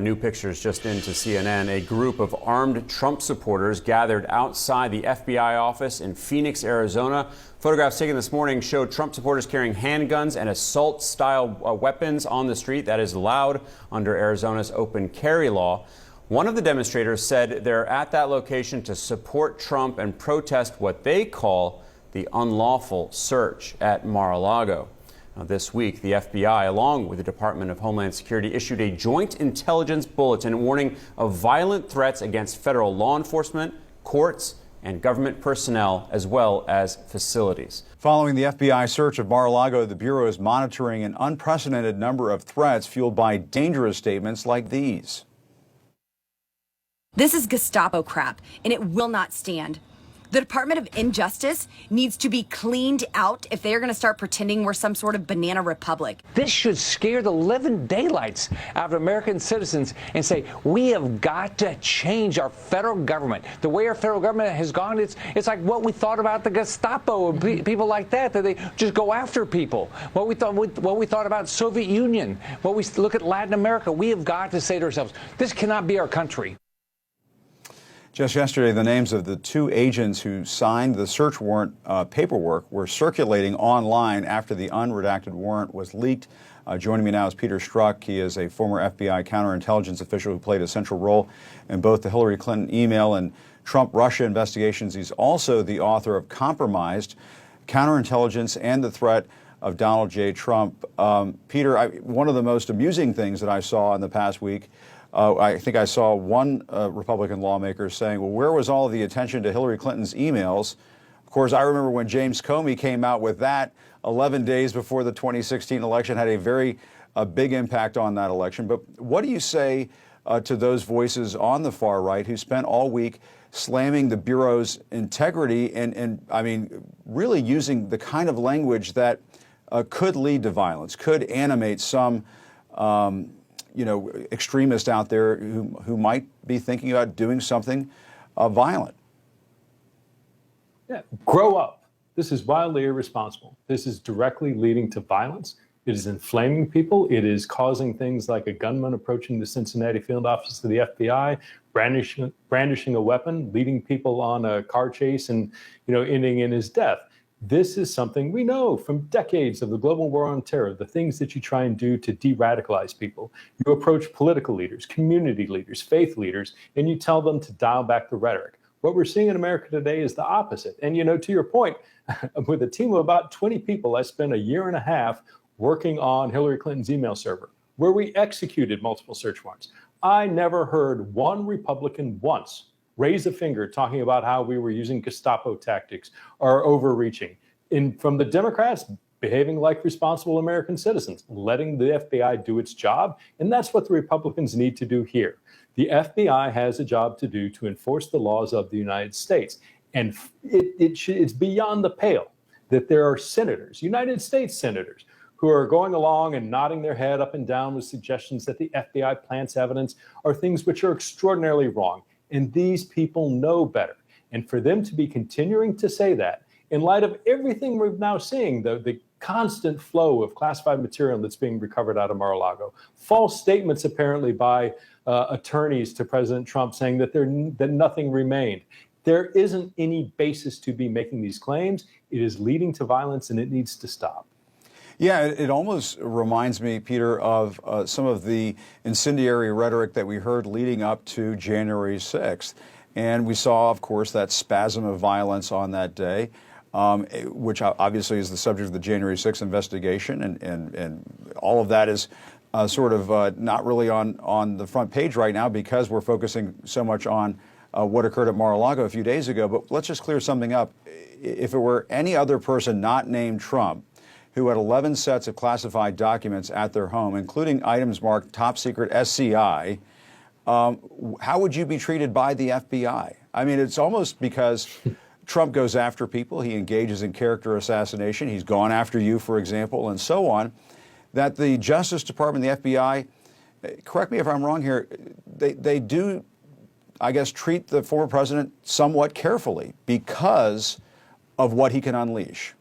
New pictures just into CNN. A group of armed Trump supporters gathered outside the FBI office in Phoenix, Arizona. Photographs taken this morning show Trump supporters carrying handguns and assault-style weapons on the street. That is allowed under Arizona's open carry law. One of the demonstrators said they're at that location to support Trump and protest what they call the unlawful search at Mar-a-Lago. Now, this week, the FBI, along with the Department of Homeland Security, issued a joint intelligence bulletin warning of violent threats against federal law enforcement, courts, and government personnel, as well as facilities. Following the FBI search of Mar-a-Lago, the Bureau is monitoring an unprecedented number of threats fueled by dangerous statements like these. This is Gestapo crap, and it will not stand. The Department of Injustice needs to be cleaned out if they're going to start pretending we're some sort of banana republic. This should scare the living daylights out of American citizens and say, we have got to change our federal government. The way our federal government has gone, it's like what we thought about the Gestapo and people like that they just go after people. What we thought about Soviet Union, what we look at Latin America. We have got to say to ourselves, this cannot be our country. Just yesterday, the names of the two agents who signed the search warrant paperwork were circulating online after the unredacted warrant was leaked. Joining me now is Peter Strzok. He is a former FBI counterintelligence official who played a central role in both the Hillary Clinton email and Trump-Russia investigations. He's also the author of Compromised: Counterintelligence and the Threat of Donald J. Trump. Peter, one of the most amusing things that I saw in the past week, I think I saw one Republican lawmaker saying, well, where was all of the attention to Hillary Clinton's emails? Of course, I remember when James Comey came out with that 11 days before the 2016 election, had a very big impact on that election. But what do you say to those voices on the far right who spent all week slamming the Bureau's integrity and I mean, really using the kind of language that could lead to violence, could animate some extremists out there who might be thinking about doing something violent? Yeah, grow up. This is wildly irresponsible. This is directly leading to violence. It is inflaming people. It is causing things like a gunman approaching the Cincinnati field office of the FBI, brandishing a weapon, leading people on a car chase and, ending in his death. This is something we know from decades of the global war on terror, the things that you try and do to de-radicalize people. You approach political leaders, community leaders, faith leaders, and you tell them to dial back the rhetoric. What we're seeing in America today is the opposite. And, to your point, with a team of about 20 people, I spent a year and a half working on Hillary Clinton's email server, where we executed multiple search warrants. I never heard one Republican once raise a finger talking about how we were using Gestapo tactics or overreaching. From the Democrats, behaving like responsible American citizens, letting the FBI do its job. And that's what the Republicans need to do here. The FBI has a job to do to enforce the laws of the United States. And it's beyond the pale that there are senators, United States senators, who are going along and nodding their head up and down with suggestions that the FBI plants evidence are things which are extraordinarily wrong. And these people know better. And for them to be continuing to say that, in light of everything we're now seeing, the constant flow of classified material that's being recovered out of Mar-a-Lago, false statements apparently by attorneys to President Trump saying that nothing remained. There isn't any basis to be making these claims. It is leading to violence, and it needs to stop. Yeah, it almost reminds me, Peter, of some of the incendiary rhetoric that we heard leading up to January 6th. And we saw, of course, that spasm of violence on that day, which obviously is the subject of the January 6th investigation. And all of that is sort of not really on the front page right now because we're focusing so much on what occurred at Mar-a-Lago a few days ago. But let's just clear something up. If it were any other person not named Trump who had 11 sets of classified documents at their home, including items marked top secret SCI, how would you be treated by the FBI? I mean, it's almost because Trump goes after people, he engages in character assassination, he's gone after you, for example, and so on, that the Justice Department, the FBI, correct me if I'm wrong here, they do, I guess, treat the former president somewhat carefully because of what he can unleash.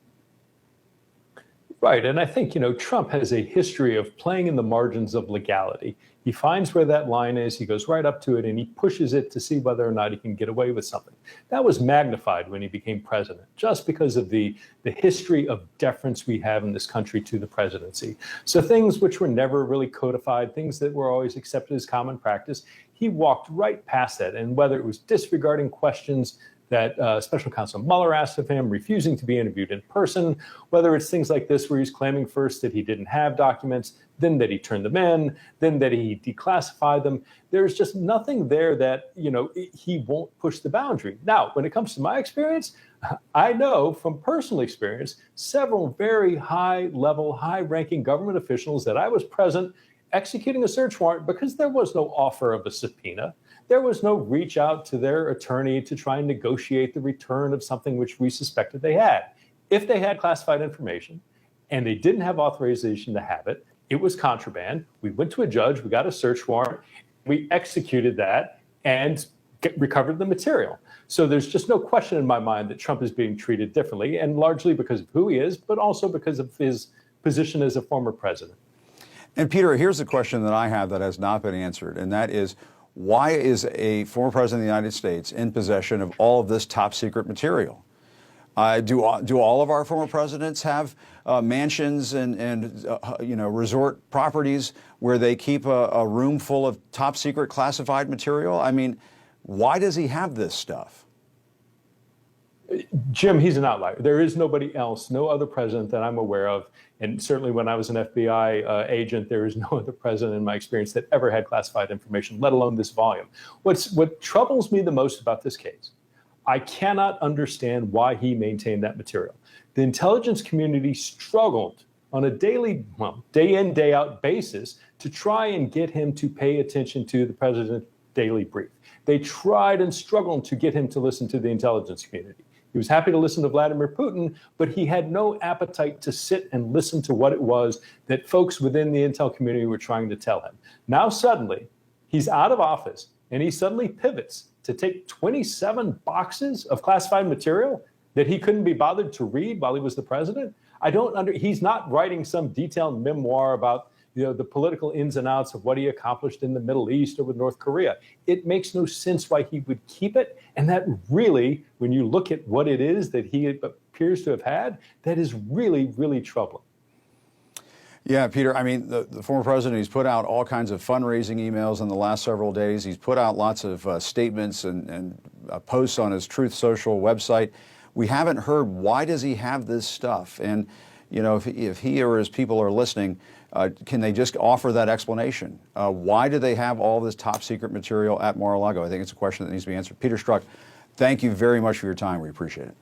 Right. And I think, Trump has a history of playing in the margins of legality. He finds where that line is, he goes right up to it, and he pushes it to see whether or not he can get away with something. That was magnified when he became president, just because of the history of deference we have in this country to the presidency. So things which were never really codified, things that were always accepted as common practice, he walked right past that. And whether it was disregarding questions that Special Counsel Mueller asked of him, refusing to be interviewed in person, whether it's things like this where he's claiming first that he didn't have documents, then that he turned them in, then that he declassified them. There's just nothing there that, he won't push the boundary. Now, when it comes to my experience, I know from personal experience several very high-level, high-ranking government officials that I was present executing a search warrant because there was no offer of a subpoena. There was no reach out to their attorney to try and negotiate the return of something which we suspected they had. If they had classified information and they didn't have authorization to have it, it was contraband. We went to a judge, we got a search warrant, we executed that and recovered the material. So there's just no question in my mind that Trump is being treated differently, and largely because of who he is, but also because of his position as a former president. And Peter, here's the question that I have that has not been answered, and that is, why is a former president of the United States in possession of all of this top secret material? Do all of our former presidents have mansions and resort properties where they keep a room full of top secret classified material? I mean, why does he have this stuff? Jim, he's an outlier. There is nobody else, no other president that I'm aware of. And certainly when I was an FBI agent, there is no other president in my experience that ever had classified information, let alone this volume. What troubles me the most about this case, I cannot understand why he maintained that material. The intelligence community struggled on a daily, day in, day out basis to try and get him to pay attention to the president's daily brief. They tried and struggled to get him to listen to the intelligence community. He was happy to listen to Vladimir Putin, but he had no appetite to sit and listen to what it was that folks within the intel community were trying to tell him. Now suddenly, he's out of office, and he suddenly pivots to take 27 boxes of classified material that he couldn't be bothered to read while he was the president. He's not writing some detailed memoir about the political ins and outs of what he accomplished in the Middle East or with North Korea. It makes no sense why he would keep it. And that really, when you look at what it is that he appears to have had, that is really, really troubling. Yeah, Peter, I mean, the former president, he's put out all kinds of fundraising emails in the last several days. He's put out lots of statements and posts on his Truth Social website. We haven't heard, why does he have this stuff? And, if he or his people are listening, can they just offer that explanation? Why do they have all this top secret material at Mar-a-Lago? I think it's a question that needs to be answered. Peter Strzok, thank you very much for your time. We appreciate it.